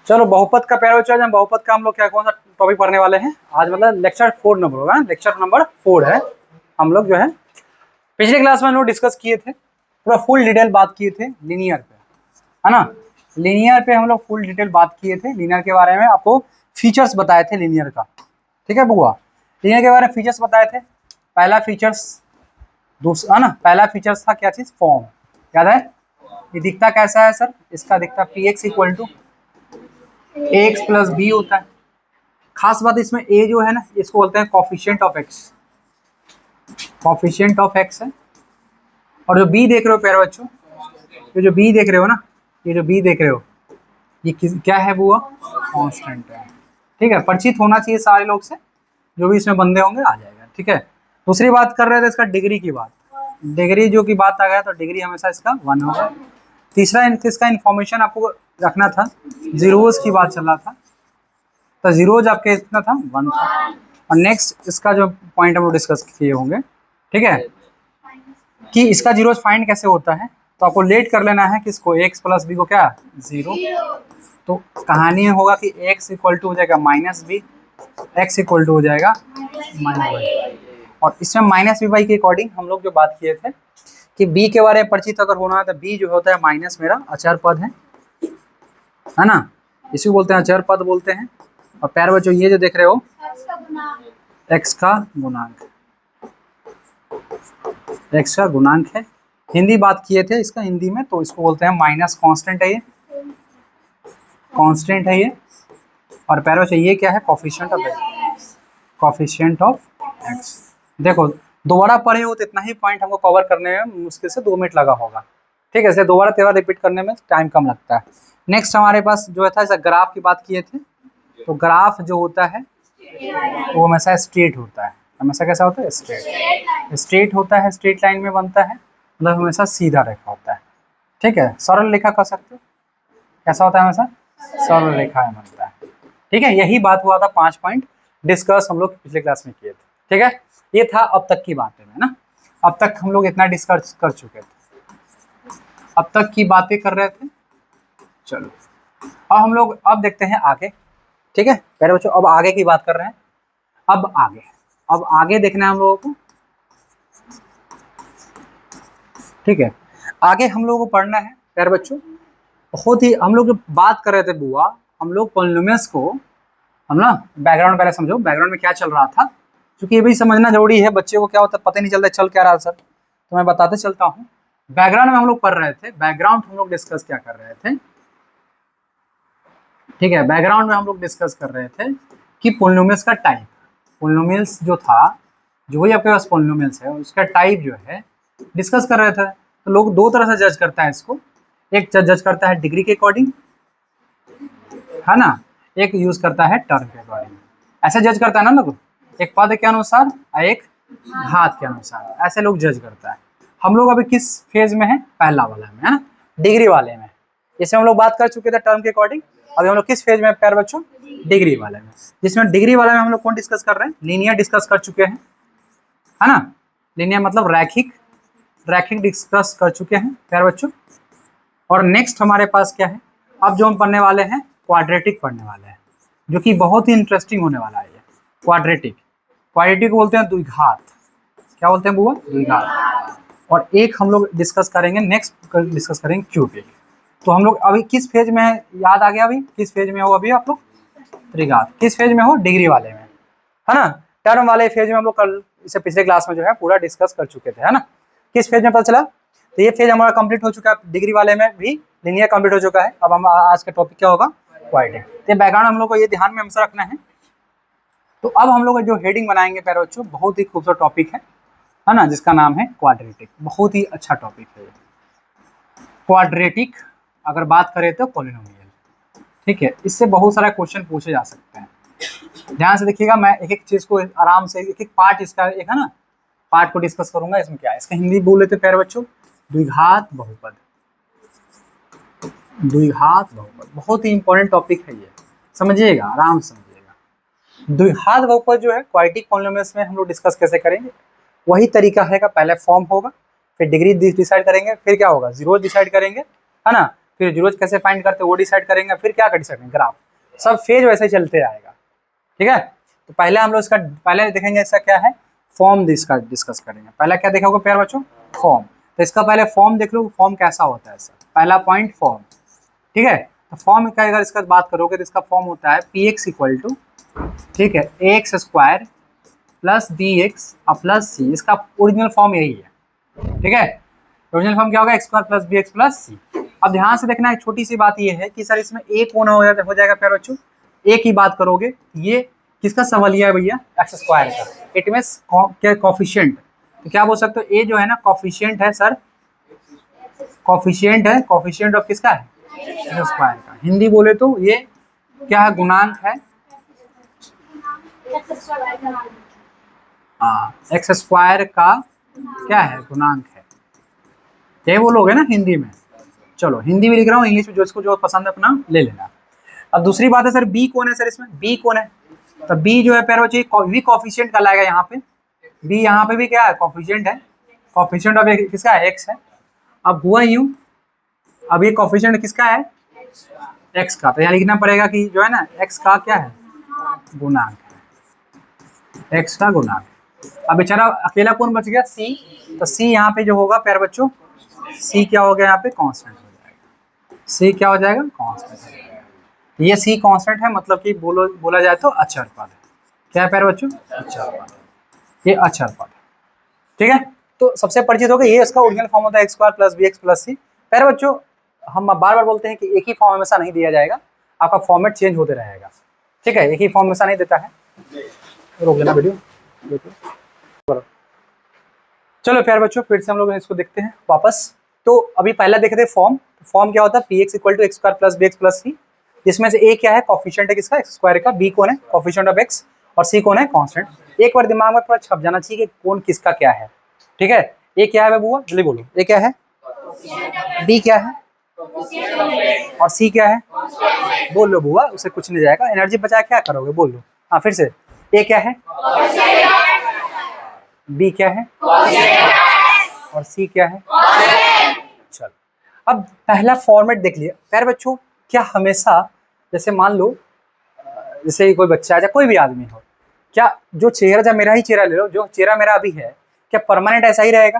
चलो बहुपद का प्यारे बच्चों, बहुपद का हम लोग क्या कौन सा टॉपिक पढ़ने वाले हैं आज, मतलब लेक्चर 4 नंबर होगा, लेक्चर नंबर 4 है। हम लोग जो है पिछले क्लास में हम लोग डिस्कस किए थे, पूरा फुल डिटेल बात किए थे लीनियर पे, है ना। लीनियर पे हम लोग फुल डिटेल बात किए थे, लीनियर के बारे में आपको फीचर्स बताए थे लीनियर का, ठीक है बुआ। लीनियर के बारे में फीचर्स बताए थे। पहला फीचर्स दूसरा, है ना, पहला फीचर्स था क्या चीज, फॉर्म, याद है। ये दिखता कैसा है सर, इसका दिखता p x equal to a x plus b होता है। खास बात इसमें ए जो है ना, इसको बोलते हैं coefficient of x, coefficient of x है। और जो बी देख रहे हो प्यारे बच्चों, ये जो बी देख रहे हो ना, ये जो बी देख रहे हो, ये क्या है बुआ, कांस्टेंट है, ठीक है। परिचित होना चाहिए सारे लोग से, जो भी इसमें बंदे होंगे आ जाएगा, ठीक है। दूसरी बात कर रहे थे इसका डिग्री की बात, डिग्री जो की बात आ गया तो डिग्री हमेशा इसका 1 होगा। तीसरा इसका इन्फॉर्मेशन आपको रखना था, जीरोज की बात चल रहा था, तो जीरोज आपके कितना था, 1 था। और नेक्स्ट इसका जो पॉइंट हम लोग डिस्कस किए होंगे, ठीक है, कि इसका जीरोज फाइंड कैसे होता है। तो आपको लेट कर लेना है कि इसको एक्स प्लस बी को क्या 0, तो कहानी होगा कि एक्स इक्वल टू हो जाएगा minus b, x equal to हो जाएगा माइनस वाई। और इसमें माइनस बी वाई के अकॉर्डिंग हम लोग जो बात किए थे कि बी के बारे में परिचित अगर होना है तो बी जो होता है माइनस मेरा अचर पद है ना, इसी को बोलते हैं अचर पद बोलते हैं। और प्यारे बच्चों ये जो देख रहे हो एक्स का गुणांक, एक्स का गुणांक है। हिंदी बात किए थे इसका हिंदी में, तो इसको बोलते हैं माइनस कांस्टेंट है, ये कांस्टेंट है ये। और प्यारे बच्चों ये क्या है, coefficient of x, coefficient of x. देखो दोबारा पढ़े हो तो इतना ही पॉइंट हमको कवर करने में मुश्किल से 2 मिनट लगा होगा, ठीक है। इसलिए दोबारा तेरा रिपीट करने में टाइम कम लगता है। नेक्स्ट हमारे पास जो था ऐसा ग्राफ की बात किए थे, तो ग्राफ जो होता है वो हमेशा स्ट्रेट होता है, हमेशा कैसा होता है, स्ट्रेट, स्ट्रेट होता है, स्ट्रेट लाइन में बनता है, मतलब हमेशा सीधा रेखा होता है, ठीक है। सरल रेखा कह सकते हो, कैसा होता है, हमेशा सरल रेखा में बनता है, ठीक है। यही बात हुआ था, 5 पॉइंट डिस्कस हम लोग पिछले क्लास में किए थे, ठीक है। ये था अब तक की बातें में ना, अब तक हम लोग इतना डिस्कस कर चुके थे, अब तक की बातें कर रहे थे। चलो अब हम लोग अब देखते हैं आगे, ठीक है प्यारे बच्चों, अब आगे की बात कर रहे हैं। अब आगे देखना है हम लोगों को, ठीक है। आगे हम लोगों को पढ़ना है प्यारे बच्चों, बहुत ही हम लोग बात कर रहे थे बुआ, हम लोग पॉलिनोमियल्स को, हम ना बैकग्राउंड पहले समझो, बैकग्राउंड में क्या चल रहा था, क्योंकि ये भी समझना जरूरी है। बच्चे को क्या होता है पता ही नहीं चलता चल क्या रहा सर, तो मैं बताते चलता हूँ। बैकग्राउंड में हम लोग पढ़ रहे थे, बैकग्राउंड हम लोग डिस्कस क्या कर रहे थे, ठीक है। बैकग्राउंड में हम लोग डिस्कस कर रहे थे कि पॉलिनोमियल्स का टाइप, पॉलिनोमियल्स जो था, जो भी आपके पास पॉलिनोमियल्स है उसका टाइप जो है डिस्कस कर रहे थे। तो लोग 2 तरह से जज करता है इसको, एक जज करता है डिग्री के अकॉर्डिंग, है ना, एक यूज करता है टर्म के अकॉर्डिंग, ऐसे जज करता है ना लोग, एक पद के अनुसार और एक घात के अनुसार, ऐसे लोग जज करता है। हम लोग अभी किस फेज में है, पहला वाला में, है ना, डिग्री वाले में। जैसे हम लोग बात कर चुके थे टर्म के अकॉर्डिंग, अभी हम लोग किस फेज में प्यारे बच्चों, डिग्री वाले में। जिसमें डिग्री वाले में हम लोग कौन डिस्कस कर रहे हैं, लीनियर डिस्कस कर चुके हैं, है ना, लीनियर मतलब रैखिक, रैखिक डिस्कस कर चुके हैं प्यारे बच्चों। और नेक्स्ट हमारे पास क्या है, अब जो हम पढ़ने वाले हैं क्वाड्रेटिक पढ़ने वाले हैं, जो कि बहुत ही इंटरेस्टिंग होने वाला है। क्वाड्रेटिक, क्वाड्रेटिक बोलते हैं द्विघात, क्या बोलते हैं बुआ, द्विघात। और एक हम लोग डिस्कस करेंगे, नेक्स्ट डिस्कस करेंगे क्यूबिक। तो हम लोग अभी किस फेज में है, याद आ गया अभी किस फेज में हो, अभी आप लोग त्रिघात किस फेज में हो, डिग्री वाले में, है ना। टर्म वाले फेज में हम लोग कल इसे पिछले क्लास में जो है पूरा डिस्कस कर चुके थे, है ना। किस फेज में पता चला, तो ये फेज हमारा कंप्लीट हो चुका है, डिग्री वाले में भी लीनियर कंप्लीट हो चुका है। अब हम आज का टॉपिक क्या होगा, क्वाड्रेटिक। तो बैकग्राउंड हम लोग को ये ध्यान में हमेशा रखना है। तो अब हम लोग जो हेडिंग बनाएंगे प्यारे बच्चों, बहुत ही खूबसूरत टॉपिक है ना, जिसका नाम है क्वाड्रेटिक, बहुत ही अच्छा टॉपिक है क्वाड्रेटिक। अगर बात करें तो पॉलिनोमियल, ठीक है, इससे बहुत सारा क्वेश्चन पूछे जा सकते हैं। ध्यान से देखिएगा, मैं एक एक चीज को आराम से, एक एक पार्ट इसका एक है ना पार्ट को डिस्कस करूंगा। इसमें क्या है, इसका हिंदी बोल लेते प्यारे बच्चों, द्विघात बहुपद, द्विघात बहुपद बहुत ही इंपॉर्टेंट टॉपिक है ये, समझिएगा आराम से समझिएगा। द्विघात बहुपद जो है क्वाड्रेटिक पॉलिनोमियल्स में हम लोग डिस्कस कैसे करेंगे, वही तरीका है का, पहले फॉर्म होगा, फिर डिग्री डिसाइड करेंगे, फिर क्या होगा, जीरो डिसाइड करेंगे, है ना, फिर जीरोज कैसे फाइंड करते हैं वो डिसाइड करेंगे, फिर क्या कर डिसाइड करेंगे, ग्राफ, सब फेज वैसे चलते आएगा। ठीक है, तो पहले हम लोग इसका पहले देखेंगे इसका क्या है फॉर्म, इसका डिस्कस करेंगे। पहला क्या देखा होगा प्यारे बच्चों, फॉर्म। तो इसका पहले फॉर्म देख लो, फॉर्म कैसा होता है सर, पहला पॉइंट फॉर्म। ठीक है, तो फॉर्म का अगर इसका बात करोगे तो इसका फॉर्म होता है पी एक्स इक्वल टू, ठीक है, a x square plus b x plus c, इसका ओरिजिनल फॉर्म यही है। ठीक है, ओरिजिनल फॉर्म क्या होगा, x square plus b x plus c. अब ध्यान से देखना, एक छोटी सी बात ये है कि सर इसमें एक कौन हो जाएगा प्यारे बच्चों, एक ही बात करोगे, ये किसका सवालिया है भैया, एक्स स्क्वायर का, इट मींस क्या कॉफिशिएंट, तो क्या बोल सकते हो, ए जो है ना कॉफिशिएंट है सर, कॉफिशिएंट है, कॉफिशिएंट ऑफ किसका है, एक्स स्क्वायर का। हिंदी बोले तो ये क्या है, गुणांक है, हाँ, एक्स स्क्वायर का क्या है, गुणांक है, यही बोलोगे ना हिंदी में। चलो हिंदी में लिख रहा हूँ, इंग्लिश में जो इसको जो पसंद है अपना ले लेना। अब दूसरी बात है सर बी कौन है सर, इसमें बी कौन है, तो बी जो है प्यारे बच्चों वी कॉफिशिएंट कहलाएगा यहाँ पे, बी यहाँ पे भी क्या है, कॉफिशिएंट है, कॉफिशिएंट ऑफ किसका है, एक्स है। अब हुआ यूं, अब ये कॉफिशिएंट किसका है, एक्स का, तो यहाँ लिखना पड़ेगा कि जो है ना एक्स का क्या है, गुणांक है, एक्स का गुणांक। अब बेचारा अकेला कौन बच गया, सी, तो सी यहाँ पे जो होगा प्यारे बच्चों, सी क्या हो गया यहाँ पे, कांस्टेंट हो जाएगा, सी क्या हो जाएगा, कांस्टेंट हो जाएगा। ये सी कांस्टेंट है, मतलब कि बोला जाए तो अचर पद है, क्या है प्यारे बच्चों, अचर पद, ये अचर पद है। ठीक है, तो सबसे परिचित हो गया, ये इसका ओरिजिनल फॉर्म होता है x square plus b x plus c. प्यारे बच्चों हम बार बार बोलते हैं कि एक ही फॉर्म हमेशा नहीं दिया जाएगा, आपका फॉर्मेट चेंज होते रहेगा। ठीक है, एक ही फॉर्म हमेशा नहीं देता है, रोक देना वीडियो। चलो प्यारे बच्चों फिर से हम लोग इसको देखते हैं वापस। तो अभी पहला देखे थे फॉर्म, फॉर्म क्या होता है, p x equal to x square plus b x plus c, जिसमें से ए क्या है, कॉफिशिएंट है किसका, एक्स स्क्वायर का, बी कौन है, कॉफिशिएंट ऑफ एक्स, और सी कौन है, कांस्टेंट। एक बार दिमाग में थोड़ा छप जाना चाहिए कि कौन किसका क्या है। ठीक है, ए क्या है बुआ, जल्दी बोलो, ए क्या है, बी क्या है, और सी क्या है, बोल लो बुआ, उसे कुछ नहीं जाएगा, एनर्जी बचा क्या करोगे, बोल लो, हाँ फिर से, ए क्या है, बी क्या है, और सी क्या है, चलो अब पहला फॉर्मेट देख लिया प्यारे बच्चों। क्या हमेशा जैसे मान लो जैसे कोई बच्चा है या कोई भी आदमी हो, क्या जो चेहरा, जब मेरा ही चेहरा ले लो, जो चेहरा मेरा अभी है क्या परमानेंट ऐसा ही रहेगा,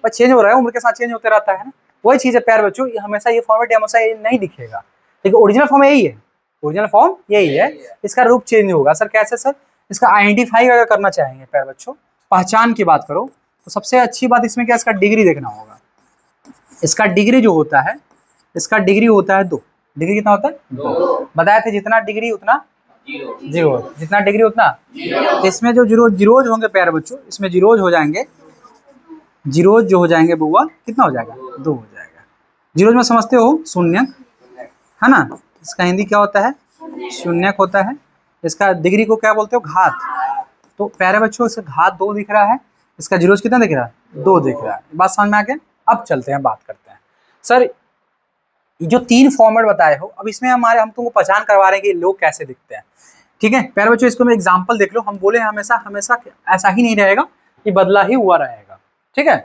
पर चेंज हो रहा है, उम्र के साथ चेंज होते रहता है ना, वही चीज है प्यारे बच्चों, हमेशा ये फॉर्मेट हमेशा ये नहीं दिखेगा, लेकिन ओरिजिनल फॉर्म यही है, ओरिजिनल फॉर्म यही है, इसका रूप चेंज होगा। सर कैसे सर, इसका आइडेंटिफाई अगर करना चाहेंगे प्यारे बच्चों, पहचान की बात करो, तो सबसे अच्छी बात इसमें क्या, इसका डिग्री देखना होगा। इसका डिग्री जो होता है, इसका डिग्री होता है 2, डिग्री कितना होता है 2, बताए थे जितना डिग्री उतना जीरो, जितना डिग्री उतना, तो इसमें जो जीरोज होंगे प्यारे बच्चों, इसमें जीरोज हो जाएंगे, जीरोज जो हो जाएंगे बुआ कितना हो जाएगा, 2 हो जाएगा। जीरोज में समझते हो शून्य है ना, इसका हिंदी क्या होता है, शून्यक होता है, इसका डिग्री को क्या बोलते हो, घात। तो प्यारे बच्चों इसका घात 2 दिख रहा है, इसका जीरोज कितना दिख रहा है, 2 दिख रहा है, बात समझ में आ गया। अब चलते हैं बात करते हैं सर जो 3 फॉर्मेट बताए हो, अब इसमें हम तुमको पहचान करवा रहे हैं कि लोग कैसे दिखते हैं। ठीक है प्यारे बच्चों, इसको मैं एग्जांपल देख लो, हम बोले हमेशा हमेशा ऐसा ही नहीं रहेगा कि बदला ही हुआ रहेगा। ठीक है,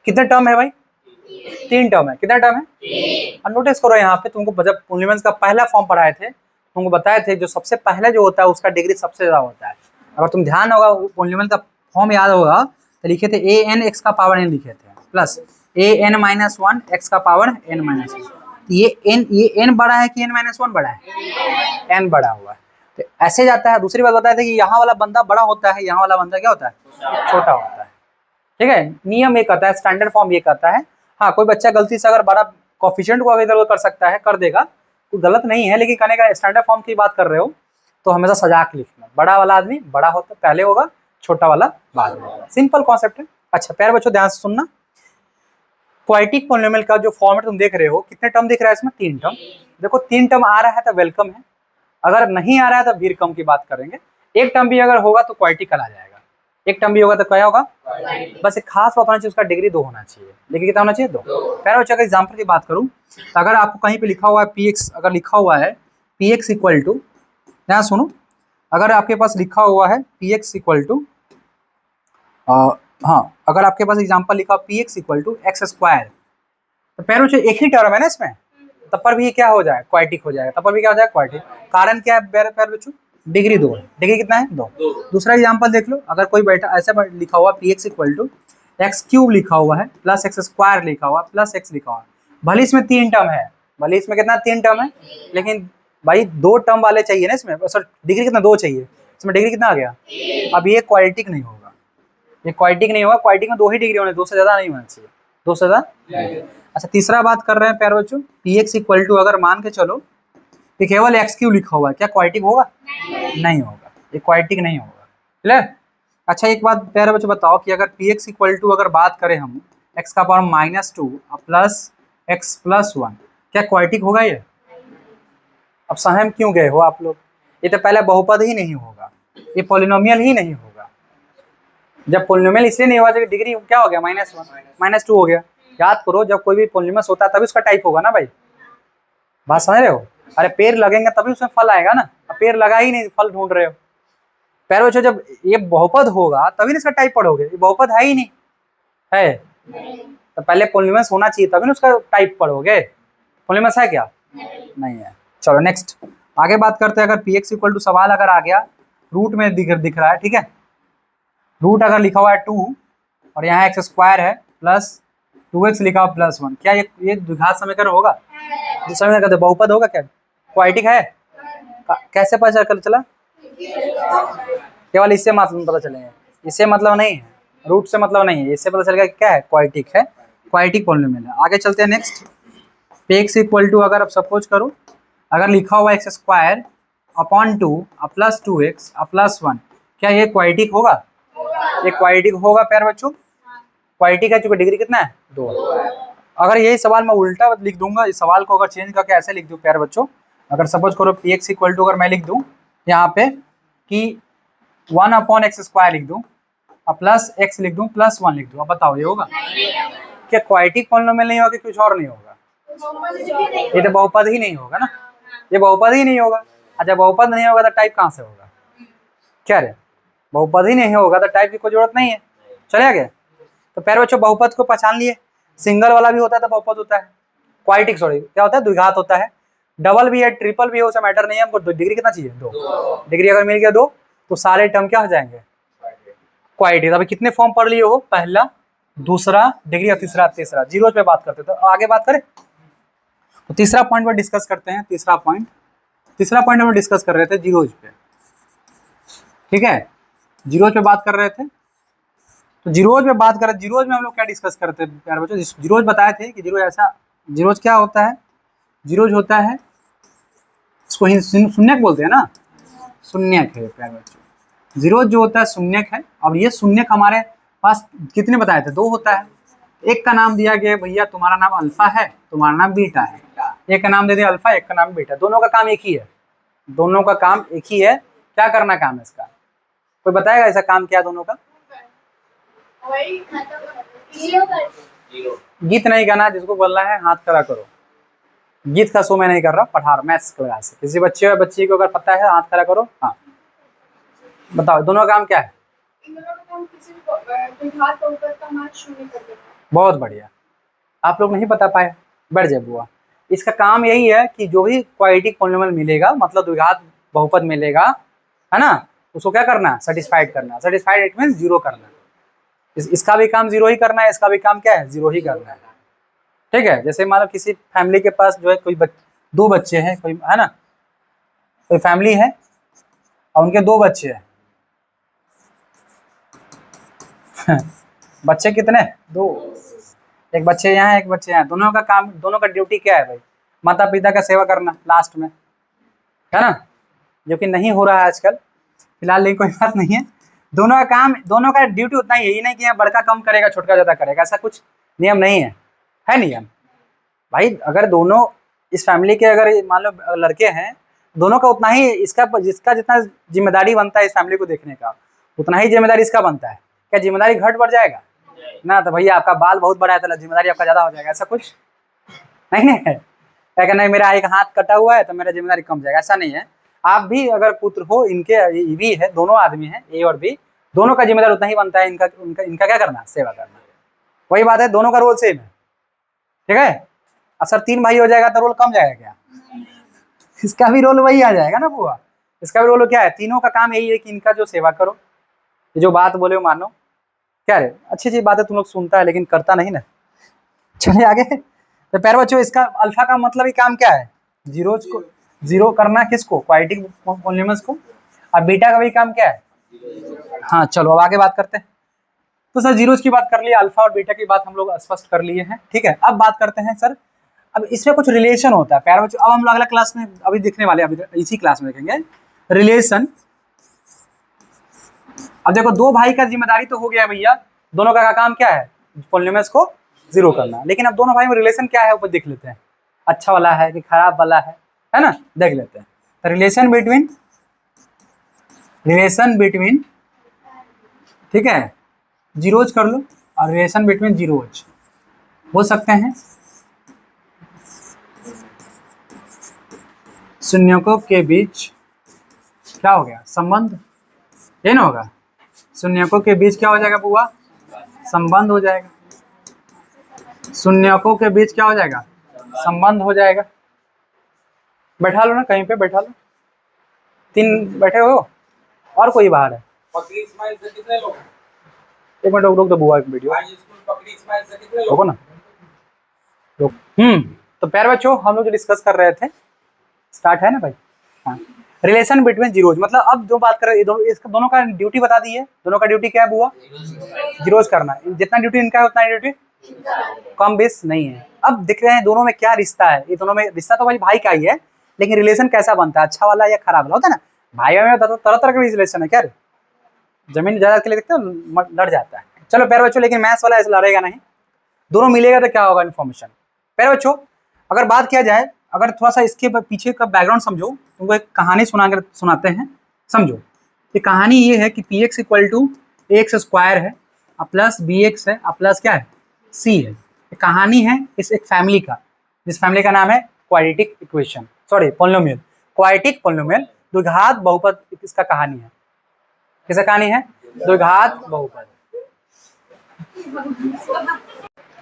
कितने टर्म है भाई, 3 टर्म है, कितना टर्म है, और नोटिस करो यहाँ पे तुमको जब पॉलिनोमियल्स का पहला फॉर्म पढ़ाए थे, तुमको बताए थे जो सबसे पहले जो होता है उसका डिग्री सबसे ज्यादा होता है। अगर तुम ध्यान होगा पॉलिनोमियल का फॉर्म याद होगा तो लिखे थे ए एन एक्स का पावर एन लिखे थे plus A N minus 1 x का पावर एन माइनस 1। ये एन बड़ा है कि एन माइनस 1 बड़ा है, एन बड़ा हुआ है, तो ऐसे जाता है। दूसरी बात बताए थे कि यहाँ वाला बंदा बड़ा होता है, यहाँ वाला बंदा क्या होता है, छोटा होता है। ठीक है, नियम ये कहता है, स्टैंडर्ड फॉर्म ये कहता है। हाँ कोई बच्चा गलती से अगर बड़ा कॉफिशिएंट को इधर उधर कर सकता है, कर देगा, तो गलत नहीं है, लेकिन कहने का स्टैंडर्ड फॉर्म की बात कर रहे हो तो हमेशा सजा के लिखना, बड़ा वाला आदमी बड़ा होता पहले होगा, छोटा वाला बाद में होगा, सिंपल कॉन्सेप्ट है। अच्छा प्यारे बच्चों ध्यान से सुनना, क्वाड्रेटिक पॉलिनोमियल का जो फॉर्मेट तुम देख रहे हो, कितने टर्म दिख रहा है इसमें, 3 टर्म। देखो 3 टर्म आ रहा है तो वेलकम है, अगर नहीं आ रहा है तो फिर कम की बात करेंगे। एक टर्म भी अगर होगा तो क्वाड्रेटिक आ जाएगा, एक टर्म भी होगा तो क्या होगा, बस एक खास बात होना चाहिए, उसका डिग्री 2 होना चाहिए, लेकिन कितना होना चाहिए, 2। प्यारे बच्चों अगर एग्जाम्पल की बात करूँ तो अगर आपको कहीं पे लिखा हुआ है पी एक्स, अगर लिखा हुआ है पी एक्स इक्वल टू, यहाँ सुनो, अगर आपके पास लिखा हुआ है पी एक्स इक्वल टू, हाँ अगर आपके पास एग्जाम्पल लिखा p x equal to x square, तो पैर बच्चों एक ही टर्म है ना इसमें, तब पर भी ये क्या हो जाएगा, क्वाइटिक हो जाएगा, तब पर भी क्या हो जाएगा, क्वाइटिक। कारण क्या है पैर बच्चों, डिग्री 2 है। डिग्री कितना है, 2। दूसरा एग्जाम्पल देख लो, अगर कोई बैठा ऐसा लिखा हुआ p x equal to x cube लिखा हुआ है प्लस एक्स स्क्वायर लिखा हुआ प्लस एक्स लिखा हुआ, भले इसमें 3 टर्म है, भले इसमें कितना 3 टर्म है, लेकिन भाई 2 टर्म वाले चाहिए ना इसमें, सर डिग्री कितना 2 चाहिए, इसमें डिग्री कितना आ गया। अब ये क्वाइटिक नहीं होगा, ये क्वाइटिक नहीं होगा, क्वाइटिक में 2 ही डिग्री होने, 2 से ज्यादा नहीं होना चाहिए, 2 से ज्यादा। अच्छा तीसरा बात कर रहे हैं प्यारे बच्चों, पी एक्स इक्वल टू अगर मान के चलो कि केवल एक्स क्यू लिखा हुआ है, क्या क्वाइटिक होगा, नहीं होगा, ये क्वाइटिक नहीं होगा, क्लियर। अच्छा एक बात प्यारे बच्चों बताओ कि अगर पी एक्स इक्वल टू अगर बात करें हम एक्स का पावर -2 प्लस एक्स प्लस 1, क्या क्वाइटिक होगा ये। अब सहम क्यों गए हो आप लोग, ये तो पहले बहुपद ही नहीं होगा, ये पॉलिनोमियल ही नहीं होगा। जब पॉलिनोमियल इसलिए नहीं होगा, डिग्री क्या हो गया, -1 -2 हो गया। याद करो जब कोई भी पॉलिनोमियल होता है तभी उसका टाइप होगा ना भाई, बात समझ रहे हो। अरे पेड़ लगेंगे तभी उसमें फल आएगा ना, अब पेड़ लगा ही नहीं, फल ढूंढ रहे हो। पैर बच्चों जब ये बहुपद होगा तभी ना इसका टाइप पढ़ोगे, ये बहुपद है ही नहीं है, तो पहले पॉलिनोमियल होना चाहिए तभी ना उसका टाइप पढ़ोगे। पॉलिनोमियल है क्या, नहीं है। चलो नेक्स्ट आगे बात करते हैं, अगर पी एक्स इक्वल टू सवाल अगर आ गया रूट में दिख रहा है, ठीक है, रूट अगर लिखा हुआ है 2 और यहाँ एक्स स्क्वायर है प्लस 2x लिखा हुआ +1, क्या ये द्विघात समीकरण होगा, समीकरण कहते बहुपद होगा क्या, क्वाइटिक है, कैसे पता चला, केवल इससे मतलब पता चलेगा, इससे मतलब नहीं है, रूट से मतलब नहीं है, इससे पता चलेगा क्या है, क्वाइटिक है, क्वाइटिक पॉलिनोमियल है। आगे चलते हैं नेक्स्ट, पे एक्स इक्वल टू अगर अब सपोज करो अगर लिखा हुआ x square upon 2 plus 2x plus 1, क्या ये क्वाइटिक होगा, ये क्वाइटिक होगा प्यारे बच्चों, क्वाइटिक है, चूंकि डिग्री कितना है 2। अगर यही सवाल मैं उल्टा लिख दूंगा, इस सवाल को अगर चेंज करके ऐसे लिख दूं प्यारे बच्चों, अगर सपोज करो पी एक्स इक्वल टू अगर मैं लिख दूं यहाँ पे कि 1/x² लिख दूं और प्लस x लिख दूं प्लस 1 लिख दूं, अब बताओ ये होगा क्या, क्वाइटिक पॉलिनोमियल नहीं होगा कि कुछ और नहीं होगा, ये तो बहुपद ही नहीं होगा ना, ये बहुपद ही नहीं होगा। अच्छा बहुपद नहीं होगा तो टाइप कहाँ से होगा, क्या रे, बहुपद ही नहीं होगा तो टाइप की कोई जरूरत नहीं है, चले गए। तो प्यारे बच्चों बहुपद को पहचान लिए, सिंगल वाला भी होता है तो बहुपद होता है, क्वाइटिक सॉरी क्या होता है, द्विघात होता है, डबल भी है ट्रिपल भी है, उसे मैटर नहीं है, हमको डिग्री कितना चाहिए 2, डिग्री अगर मिल गया 2 तो सारे टर्म क्या हो जाएंगे, क्वाइटिक। अभी कितने फॉर्म पढ़ लिए हो, पहला दूसरा डिग्री और तीसरा जीरोज पे बात करते, तो आगे बात करें तो तीसरा पॉइंट पर डिस्कस करते हैं। तीसरा पॉइंट हम डिस्कस कर रहे थे जीरोज पे, ठीक है, जीरोज पे बात कर रहे थे। तो जीरोज में बात करें, जीरोज में हम लोग क्या डिस्कस करते हैं प्यारे बच्चों, जीरोज बताए थे कि जीरोज ऐसा, जीरोज क्या होता है, जीरोज होता है इसको शून्यक बोलते हैं ना, शून्यक है प्यारे बच्चों, जीरोज जो होता है शून्यक है। अब ये शून्यक हमारे पास कितने बताए थे, 2 होता है, एक का नाम दिया गया भैया तुम्हारा नाम अल्फा है तुम्हारा नाम बीटा है, एक का नाम दे दिया अल्फा एक का नाम बीटा, दोनों का काम एक ही है, दोनों का काम एक ही है, क्या करना काम है इसका, कोई बताएगा ऐसा काम क्या दोनों का, गीत नहीं गाना, जिसको बोलना है हाथ खड़ा करो, गीत का शो मैं नहीं कर रहा, पढ़ा रहा मैथ्स की वजह से, किसी बच्चे या बच्ची को अगर पता है हाथ खड़ा करो, हाँ बताओ दोनों का काम क्या है, बहुत बढ़िया, आप लोग नहीं बता पाए, बैठ जाए बुआ। इसका काम यही है कि जो भी क्वाड्रेटिक पॉलिनोमियल मिलेगा मतलब द्विघात बहुपद मिलेगा है ना, उसको क्या करना, सेटिस्फाइड करना, सेटिस्फाइड इट मींस जीरो करना, इसका भी काम जीरो ही करना है, इसका भी काम क्या है जीरो ही करना है, ठीक है। जैसे मान लो किसी फैमिली के पास जो है कोई 2 बच्चे हैं, कोई है ना, कोई फैमिली है और उनके 2 बच्चे हैं बच्चे कितने, 2, एक बच्चे यहाँ एक बच्चे यहाँ, दोनों का काम, दोनों का ड्यूटी क्या है भाई, माता पिता का सेवा करना लास्ट में, है ना, जो कि नहीं हो रहा है आजकल फिलहाल, लेकिन कोई बात नहीं है, दोनों का काम, दोनों का ड्यूटी उतना ही है, ये नहीं कि यहाँ बड़का कम करेगा छोटका ज्यादा करेगा, ऐसा कुछ नियम नहीं है, है नियम भाई, अगर दोनों इस फैमिली के अगर मान लो लड़के हैं, दोनों का उतना ही इसका जिसका जितना जिम्मेदारी बनता है इस फैमिली को देखने का उतना ही जिम्मेदारी इसका बनता है, क्या जिम्मेदारी घट बढ़ जाएगा ना, तो भैया आपका बाल बहुत बड़ा है तो जिम्मेदारी आपका ज्यादा हो जाएगा, ऐसा कुछ नहीं है, क्या कहना है मेरा एक हाथ कटा हुआ है तो मेरा जिम्मेदारी कम जाएगा, ऐसा नहीं है। आप भी अगर पुत्र हो, इनके भी है, दोनों आदमी हैं ए और बी, दोनों का जिम्मेदार उतना ही बनता है, इनका क्या करना, सेवा करना, वही बात है, दोनों का रोल सेम है, ठीक है। सर 3 भाई हो जाएगा तो रोल कम जाएगा क्या? इसका भी रोल वही आ जाएगा ना बुआ। इसका भी रोल क्या है? तीनों का काम यही है कि इनका जो सेवा करो, ये जो बात बोले वो मानो। क्या रे, अच्छी अच्छी बातें तुम लोग सुनता है लेकिन करता नहीं ना। चलिए आगे। तो प्यारे बच्चों, इसका अल्फा का मतलब ही काम क्या है? जीरोज को जीरो करना, किसको? क्वाड्रेटिक पॉलिनोमियल्स को। और बीटा का भी काम क्या है? हाँ चलो अब आगे बात करते हैं। तो सर जीरोज की बात कर लिया, अल्फा और बीटा की बात हम लोग स्पष्ट कर लिए हैं, ठीक है। अब बात करते हैं सर, अब इसमें कुछ रिलेशन होता है प्यारे बच्चों। अब हम लोग अगला क्लास में अभी दिखने वाले हैं, अभी इसी क्लास में देखेंगे रिलेशन। अब देखो, दो भाई का जिम्मेदारी तो हो गया भैया, दोनों का काम क्या है? पॉलिनोमियल्स को जीरो करना। लेकिन अब दोनों भाई में रिलेशन क्या है, ऊपर देख लेते हैं। अच्छा वाला है कि खराब वाला है ना, देख लेते हैं। रिलेशन बिटवीन ठीक है, जीरोज कर लो, और रिलेशन बिटवीन जीरोज हो सकते हैं शून्यकों के बीच। क्या हो गया? संबंध, ये ना होगा। शून्यकों के बीच क्या हो जाएगा बुआ? संबंध हो जाएगा। शून्यकों के बीच क्या हो जाएगा? संबंध हो जाएगा। बैठा लो ना, कहीं पे बैठा लो। 3 बैठे हो और कोई बाहर है? एक मिनट रुक दो बुआ, एक वीडियो रुको ना। तो प्यारे बच्चों, हम लोग जो डिस्कस कर रहे थे, स्टार्ट है ना भाई? हाँ, रिलेशन बिटवीन जीरोज, मतलब अब जो बात कर रहे हैं, इसका दोनों का ड्यूटी बता दी है। दोनों का ड्यूटी क्या है बुआ? जीरोज करना। जितना ड्यूटी इनका है उतना ड्यूटी कम बेस नहीं है। अब दिख रहे हैं दोनों में क्या रिश्ता है। ये दोनों में रिश्ता तो भाई का ही है, लेकिन रिलेशन कैसा बनता है? अच्छा वाला या खराब वाला होता है ना? भाई में तरह तरह का रिलेशन है। क्या रे, जमीन जायदाद के लिए देखते हो लड़ जाता है। चलो प्यारे बच्चों, लेकिन मैथ्स वाला ऐसा लड़ेगा नहीं। दोनों मिलेगा तो क्या होगा? इन्फॉर्मेशन। प्यारे बच्चों, अगर बात किया जाए, अगर थोड़ा सा इसके पीछे का बैकग्राउंड समझो, तुमको एक कहानी सुनाते हैं, समझो। ये कहानी ये है कि p x equal to x square है, प्लस बी एक्स है, प्लस क्या है? सी है। ये कहानी है इस एक फैमिली का, जिस फैमिली का नाम है quadratic equation, sorry polynomial, quadratic polynomial, द्विघात बहुपद। इसका कहानी है, किसका कहानी है? द्विघात बहुपद।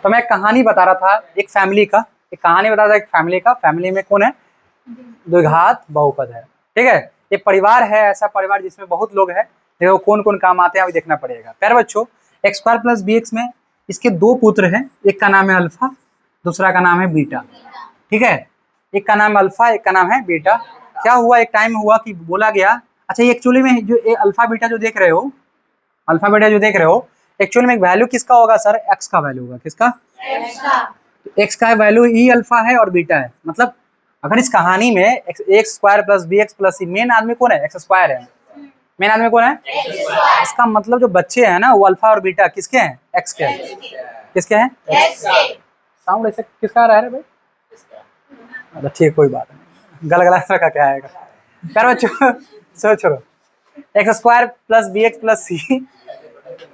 तो मैं एक कहानी बता रहा था एक फैमिली का, एक कहानी बता रहा था एक फैमिली का। फैमिली में कौन है? द्विघात बहुपद है, ठीक है। ये परिवार है, ऐसा परिवार जिसमें बहुत लोग हैं। देखो कौन कौन काम आते हैं अभी देखना पड़ेगा। प्यारे बच्चों, x square plus b x में इसके 2 पुत्र हैं, एक का नाम है अल्फा, दूसरा का नाम है बीटा, ठीक है। एक का नाम अल्फा, एक का नाम है बीटा। क्या हुआ, एक टाइम हुआ कि बोला गया, अच्छा ये एक्चुअली में जो अल्फा बीटा जो देख रहे हो, अल्फा बीटा जो देख रहे हो, एक्चुअली में वैल्यू किसका होगा सर? एक्स का वैल्यू होगा। किसका? एक्स का वैल्यू ही अल्फा है और बीटा है। मतलब अगर इस कहानी में x square plus b x plus c, main आदमी कौन है? एक्स स्क्वायर है। मेन आदमी कौन है? इसका मतलब जो बच्चे हैं ना, वो अल्फा और बीटा किसके हैं? एक्स के हैं। किसके हैं? साउंड ऐसे किसका आ रहा है भाई? अच्छा ठीक, कोई बात नहीं, गलगला का क्या आएगा। प्यारे बच्चों सोचो, x square plus b x plus c,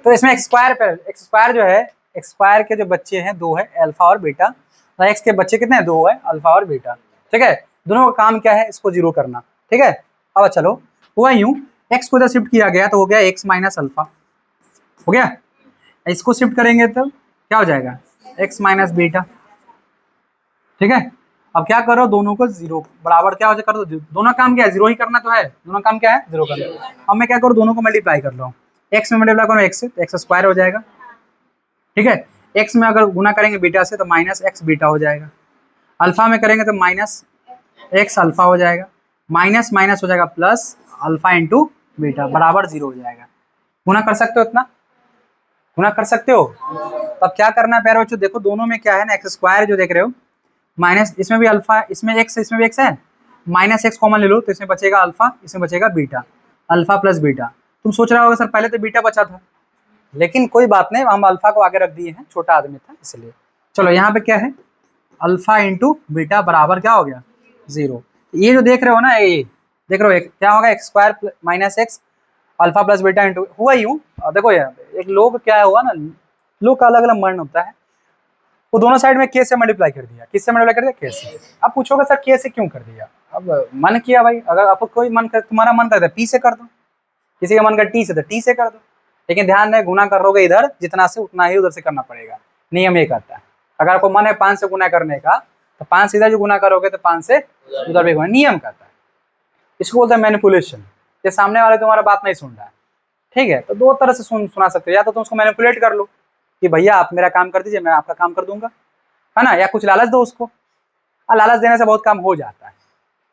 तो इसमें एक्स स्क्वायर जो है, एक्स स्क्वायर के जो बच्चे हैं 2 है, अल्फा और बीटा। एक्स के बच्चे कितने हैं? 2 है, अल्फा और बीटा, ठीक है। दोनों का काम क्या है? इसको जीरो करना, ठीक है। अब चलो, हुआ यूं, एक्स को इधर शिफ्ट किया गया तो हो गया एक्स माइनस अल्फा, हो गया। इसको शिफ्ट करेंगे तो क्या हो जाएगा? एक्स माइनस बीटा, ठीक है। अब क्या करो, दोनों को जीरो बराबर क्या हो जाए, कर दो। दोनों काम क्या है? जीरो ही करना तो है। दोनों काम क्या है? जीरो करना। अब मैं क्या करूँ, दोनों को मल्टीप्लाई कर लो। एक्स में मल्टीप्लाई करो एक्स से, तो एक्स स्क्वायर हो जाएगा, ठीक है। एक्स में अगर गुना करेंगे बीटा से तो माइनस एक्स बीटा हो जाएगा। अल्फा में करेंगे तो माइनस एक्स अल्फा हो जाएगा, माइनस माइनस हो जाएगा प्लस अल्फा इंटू बीटा बराबर 0 हो जाएगा। गुना कर सकते हो? इतना गुना कर सकते हो? तब क्या करना है प्यारे बच्चों, देखो दोनों में क्या है ना, एक्स स्क्वायर जो देख रहे हो, माइनस इसमें भी अल्फा, इसमें एक्स है, माइनस एक्स कॉमन ले लो तो इसमें बचेगा अल्फा, इसमें बचेगा बीटा, अल्फा प्लस बीटा। तुम सोच रहा होगा सर पहले तो बीटा बचा था, लेकिन कोई बात नहीं, हम अल्फा को आगे रख दिए हैं, छोटा आदमी था इसलिए। चलो यहाँ पे क्या है, अल्फा इंटू बीटा बराबर क्या हो गया? 0। ये जो देख रहे हो ना, ये देख रहे हो क्या होगा? X square minus x alpha plus beta into, हुआ यूं। देखो यार, एक लोग क्या हुआ ना, लोग का अलग अलग मन होता है, वो दोनों साइड में के से मल्टीप्लाई कर दिया। किससे मल्टीप्लाई कर दिया? के से। अब पूछोगे सर के से क्यों कर दिया? अब मन किया भाई, अगर आपको कोई मन कर, तुम्हारा मन करता है पी से कर दो, किसी का मन कर टी से तो टी से कर दो, लेकिन ध्यान रहे गुना करोगे इधर जितना से उतना ही उधर से करना पड़ेगा। नियम ये करता है। अगर आपको मन है 5 से गुना करने का तो 5 से इधर जो गुना करोगे तो 5 से उधर भी गुना, नियम करता है। इसको बोलते हैं मैनिपुलेशन। ये सामने वाले तुम्हारा बात नहीं सुन रहा है, ठीक है, तो दो तरह से सुना सकते हो, या तो तुम उसको मैनिपुलेट कर लो कि भैया आप मेरा काम कर दीजिए, मैं आपका काम कर दूंगा, है ना, या कुछ लालच दो उसको, और लालच देने से बहुत काम हो जाता है,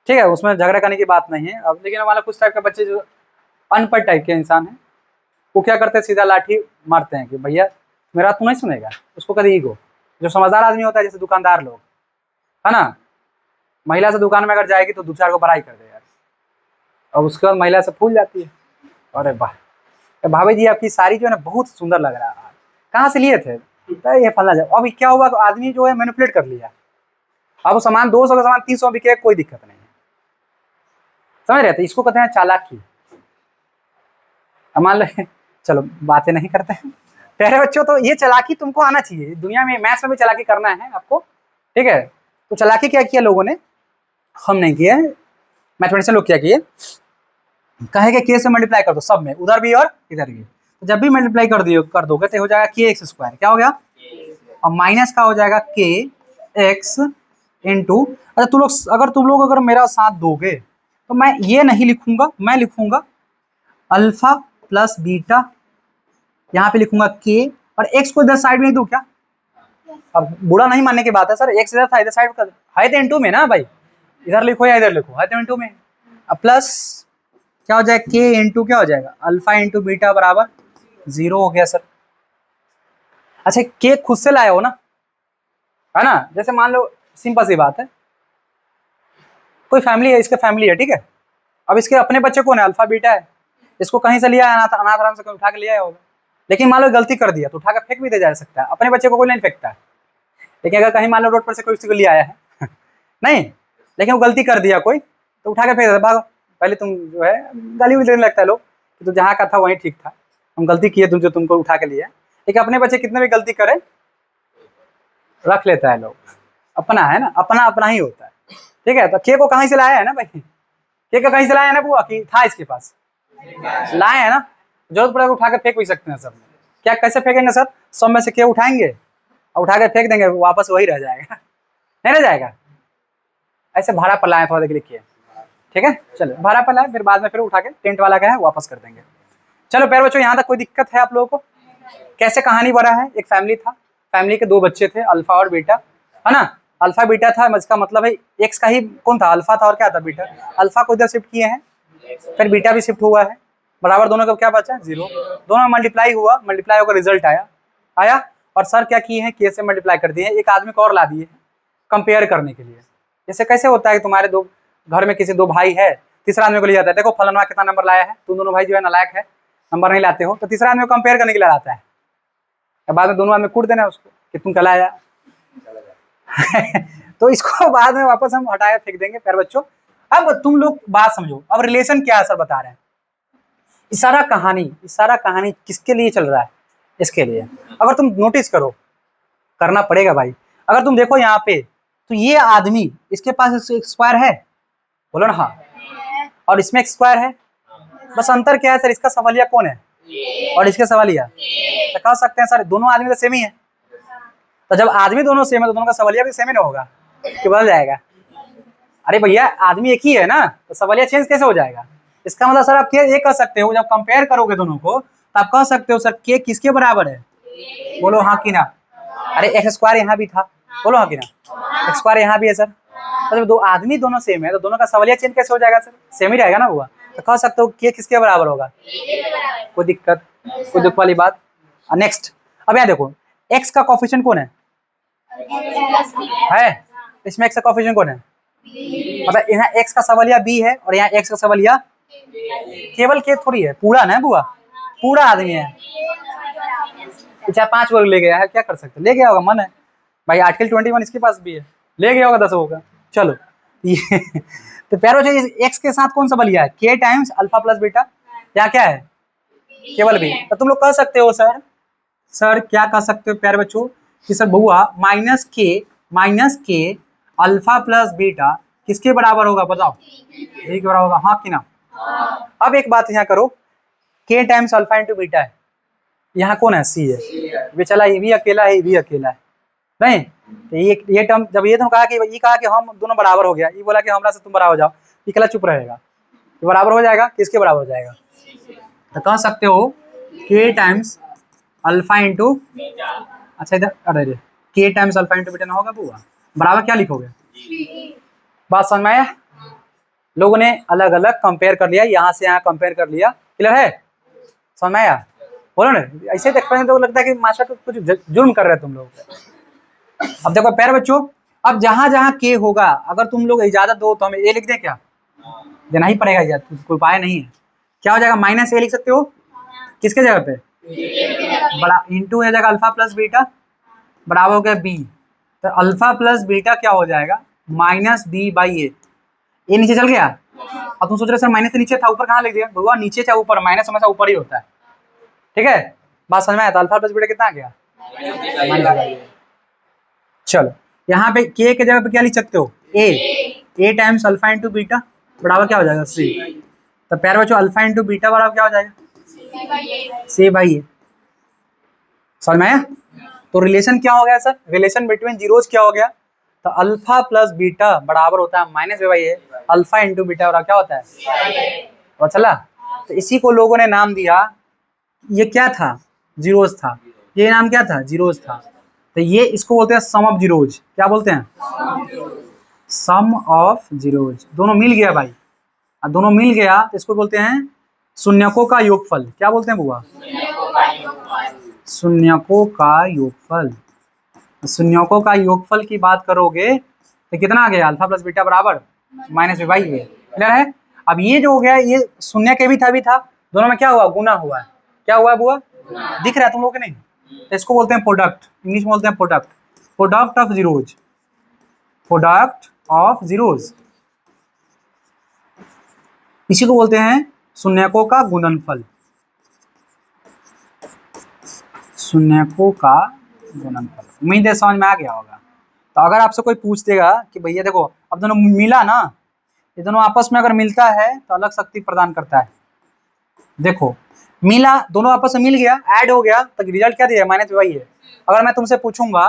ठीक है, उसमें झगड़ा करने की बात नहीं है। अब लेकिन हमारा कुछ टाइप के बच्चे जो अनपढ़ टाइप के इंसान हैं, वो क्या करते हैं, सीधा लाठी मारते हैं कि भैया मेरा तू नहीं सुनेगा, उसको कभी ईगो। जो समझदार आदमी होता है, जैसे दुकानदार लोग, है ना, महिला से दुकान में अगर जाएगी तो 2-4 को बड़ाई कर दे यार, और उसके बाद महिला से फूल जाती है, अरे वाह भाभी जी आपकी साड़ी जो है ना बहुत सुंदर लग रहा है, कहाँ से लिए थे, तो ये फलना जाए। अब क्या हुआ, तो आदमी जो है मैनिपुलेट कर लिया, अब वो सामान 200 का सामान 300 बिके, कोई दिक्कत नहीं है, समझ रहे थे, इसको कहते हैं चालाकी। मान लो, चलो बातें नहीं करते हैं प्यारे बच्चों, तो ये चालाकी तुमको आना चाहिए, दुनिया में मैथ्स में भी चालाकी करना है आपको, ठीक है। तो चालाकी क्या किया लोगों ने, हम नहीं किया, मैथमेटिशियन लोग क्या किए, कहे कि के से मल्टीप्लाई कर दो सब में, उधर भी और इधर भी, तो जब भी मल्टीप्लाई कर दोगे तो हो जाएगा के एक्स स्क्वायर, क्या हो गया, और माइनस का हो जाएगा के एक्स इंटू। अच्छा तुम लोग अगर मेरा साथ दोगे तो मैं ये नहीं लिखूंगा, मैं लिखूंगा अल्फा प्लस बीटा, यहाँ पे लिखूंगा के, और एक्स को इधर साइड में लिख दूं क्या, अब बुरा नहीं मानने की बात है सर, एक्स इधर था इधर साइड कर है तो इनटू में ना भाई, इधर लिखो या इधर लिखो, है तो इनटू में, अब प्लस क्या हो जाएगा, के इंटू क्या हो जाएगा, अल्फा इंटू बीटा बराबर 0 हो गया सर। अच्छा के खुद से लाए हो ना, है ना, जैसे मान लो सिंपल सी बात है, कोई फैमिली है, इसके फैमिली है, ठीक है, अब इसके अपने बच्चे कौन है, अल्फा बीटा है, इसको कहीं से लिया है, अनाथ आराम से कहीं उठा के लिया होगा, लेकिन मान लो गलती कर दिया तो उठा के फेंक भी दे जा सकता है, अपने बच्चे को कोई नहीं फेंकता है, लेकिन अगर कहीं मान लो रोड पर से कोई किसी को लिया आया है नहीं, लेकिन वो गलती कर दिया कोई, तो उठा के फेंक देता, भागो, पहले तुम जो है गाली भी देने लगता है लोग कि तो जहाँ का था वहीं ठीक था, हम गलती किए तुम जो तुमको उठा के लिया, लेकिन अपने बच्चे कितने भी गलती करे रख लेता है लोग, अपना है ना, अपना अपना ही होता है, ठीक है। तो के को कहीं से लाया है ना भाई, के को कहीं से लाया है ना बुआ, कि था इसके पास, लाए है ना, जरूरत पड़ेगा उठा के फेंक भी सकते हैं सब में, क्या कैसे फेंकेंगे सर, सब में से के उठाएंगे और उठा के फेंक देंगे, वापस वही रह जाएगा नहीं रह जाएगा, ऐसे भाड़ा पर लाए, थोड़ा देख लिखिए, ठीक है, चलो भाड़ा पर लाए, फिर बाद में फिर उठा के टेंट वाला का है वापस कर देंगे। चलो प्यारे बच्चों, यहाँ तक कोई दिक्कत है आप लोगों को, कैसे कहानी बना है, एक फैमिली था, फैमिली के 2 बच्चे थे, अल्फा और बीटा, है ना, अल्फा बीटा था, इसका मतलब है एक्स का ही कौन था, अल्फा था और क्या था बीटा, अल्फा को इधर शिफ्ट किए हैं, फिर बीटा भी शिफ्ट हुआ है, बराबर दोनों का क्या बचा 0, दोनों मल्टीप्लाई हुआ, मल्टीप्लाई होकर रिजल्ट आया, और सर क्या किए हैं, के से मल्टीप्लाई कर दिए, एक आदमी को और ला दिए कंपेयर करने के लिए। जैसे कैसे होता है कि तुम्हारे दो घर में किसी 2 भाई है, तीसरा आदमी को ले जाता है, देखो फलाना कितना नंबर लाया है, तुम दोनों भाई जो है नालायक है, नंबर नहीं लाते हो, तो तीसरा आदमी को कंपेयर करने के लिए लाता है, बाद में दोनों आदमी कूट देना उसको कि तुम कल आया तो इसको बाद में वापस हम हटाया फेंक देंगे प्यारे बच्चों। अब तुम लोग बात समझो, अब रिलेशन क्या है सर बता रहे हैं, इशारा कहानी किसके लिए चल रहा है, इसके लिए। अगर तुम नोटिस करो, करना पड़ेगा भाई, अगर तुम देखो यहाँ पे, तो ये आदमी इसके पास एक स्क्वायर है, बोलो ना हाँ, और इसमें एक स्क्वायर है, बस अंतर क्या है सर, इसका सवालिया कौन है और इसके सवालिया, तो कह सकते हैं सर दोनों आदमी तो सेम ही है, तो जब आदमी दोनों सेम है तो दोनों का सवालिया भी सेम ही ना होगा कि बदल जाएगा, अरे भैया आदमी एक ही है ना, तो सवालिया चेंज कैसे हो जाएगा, इसका मतलब सर आप ये कह सकते हो, जब कंपेयर करोगे दोनों को तो आप कह सकते हो सर के किसके बराबर है, बोलो हाँ कि ना, अरे एक्स स्क्वायर यहाँ भी था, बोलो हाँ कि ना, एक्स स्क्वायर यहाँ भी है सर, तो जब 2 आदमी दोनों सेम है तो दोनों का सवालिया चेंज कैसे हो जाएगा सर, सेम ही रहेगा ना हुआ, तो कह सकते हो के किसके बराबर होगा, कोई दिक्कत, कोई दुख वाली बात। नेक्स्ट, अब यहाँ देखो एक्स का कोफिशिएंट कौन है, इसमें एक्स का कोफिशिएंट कौन है, मतलब यहाँ एक्स का सवालिया बी है और यहाँ एक्स का सवालिया, केवल के थोड़ी है, पूरा ना बुआ, पूरा आदमी है, चाहे 5 वर्ग ले गया है, क्या कर सकते, ले गया होगा, मन है भाई, आर्टिकल 21 इसके पास भी है, ले गया होगा 10 होगा, चलो ये तो प्यारो जो एक्स के साथ कौन सा बलिया है, के टाइम्स अल्फा प्लस बीटा, यहाँ क्या है केवल बी, तो तुम लोग कह सकते हो सर क्या कह सकते हो प्यारे बच्चों कि सर बुआ माइनस के अल्फा प्लस बीटा किसके बराबर होगा, बताओ के बराबर होगा, हाँ कि ना। अब एक बात यहाँ करो, के टाइम्स अल्फा इंटू बीटा है, यहाँ कौन है सी है, वे चला ये भी अकेला है, ये भी अकेला है नहीं, तो ये टर्म जब ये कहा कि ये कहा कि हम दोनों बराबर हो गया, ये बोला कि हमरा से तुम बराबर हो जाओ, ये कला चुप रहेगा, ये बराबर हो जाएगा, किसके बराबर हो जाएगा? तो कह सकते हो k टाइम्स अल्फा इंटू, अच्छा इधर अरे k times alpha into beta ना होगा बुआ, बराबर क्या लिखोगे? बात समझ में आया? लोगों ने अलग अलग कंपेयर कर लिया, यहाँ से यहाँ कंपेयर कर लिया, क्लियर है? समझ में आया? बोलो ना, ऐसे एक्सप्लेन तो लगता है कि मास्टर को कुछ जुर्म कर रहे हैं तुम लोग। अब देखो प्यारे बच्चों, अब जहां जहां के होगा, अगर तुम लोग इजाजत दो तो हमें ए लिख दें क्या? देना ही पड़ेगा इजाजत, कोई उपाय नहीं है। क्या हो जाएगा? माइनस ए लिख सकते हो, किसके जगह पे? बड़ा इंटू है जगह अल्फा प्लस बीटा बराबर हो गया बी, तो अल्फा प्लस बीटा क्या हो जाएगा? माइनस बी बाई ए नीचे चल गया। अब तुम सोच रहे सर माइनस से नीचे था, ऊपर कहाँ लिख दिया? भगवान नीचे चाहे ऊपर, माइनस हमेशा ऊपर ही होता है, ठीक है? बात समझ में आया? तो अल्फा प्लस बीटा कितना आ गया? माइनस। चलो यहाँ पे के जगह पे क्या लिख सकते हो? ए टाइम्स अल्फा इंटू बीटा बराबर क्या हो जाएगा? सी। तो प्यारे बच्चों अल्फा इंटू बीटा बराबर क्या हो जाएगा? सी बाई ए। समझ में आया? तो रिलेशन क्या हो गया सर? रिलेशन बिटवीन जीरोस क्या हो गया? तो अल्फा प्लस बीटा बराबर होता है minus A by A, alpha into beta बराबर क्या होता है? और चला, तो इसी को लोगों ने नाम दिया, ये क्या था? जीरोस था, ये नाम क्या था? जीरोस था। तो ये इसको बोलते हैं सम ऑफ जीरोज। क्या बोलते हैं? सम ऑफ जीरोज। दोनों मिल गया भाई, दोनों मिल गया तो इसको बोलते हैं शून्यकों का योगफल। क्या बोलते हैं बुआ? शून्यकों का योगफल। शून्यकों का योगफल की बात करोगे तो कितना आ गया? अल्फा प्लस बीटा बराबर minus b by a. Clear है? अब ये जो हो गया, ये शून्य के भी था, दोनों में क्या हुआ? गुना हुआ है। क्या हुआ है बुआ? दिख रहा है तुम लोगों के नहीं? तो इसको बोलते हैं प्रोडक्ट, इंग्लिश में बोलते हैं product, product of zeros, product of zeros. इसी को बोलते हैं शून्यकों का गुणनफल, शून्यकों का गुणनफल। उम्मीद है समझ में आ गया होगा। तो अगर आपसे कोई पूछ देगा कि भैया देखो अब दोनों मिला ना, ये दोनों आपस में अगर मिलता है तो अलग शक्ति प्रदान करता है। देखो मिला, दोनों आपस में मिल गया, ऐड हो गया, तो रिजल्ट क्या दिया? माइनस वही है। अगर मैं तुमसे पूछूंगा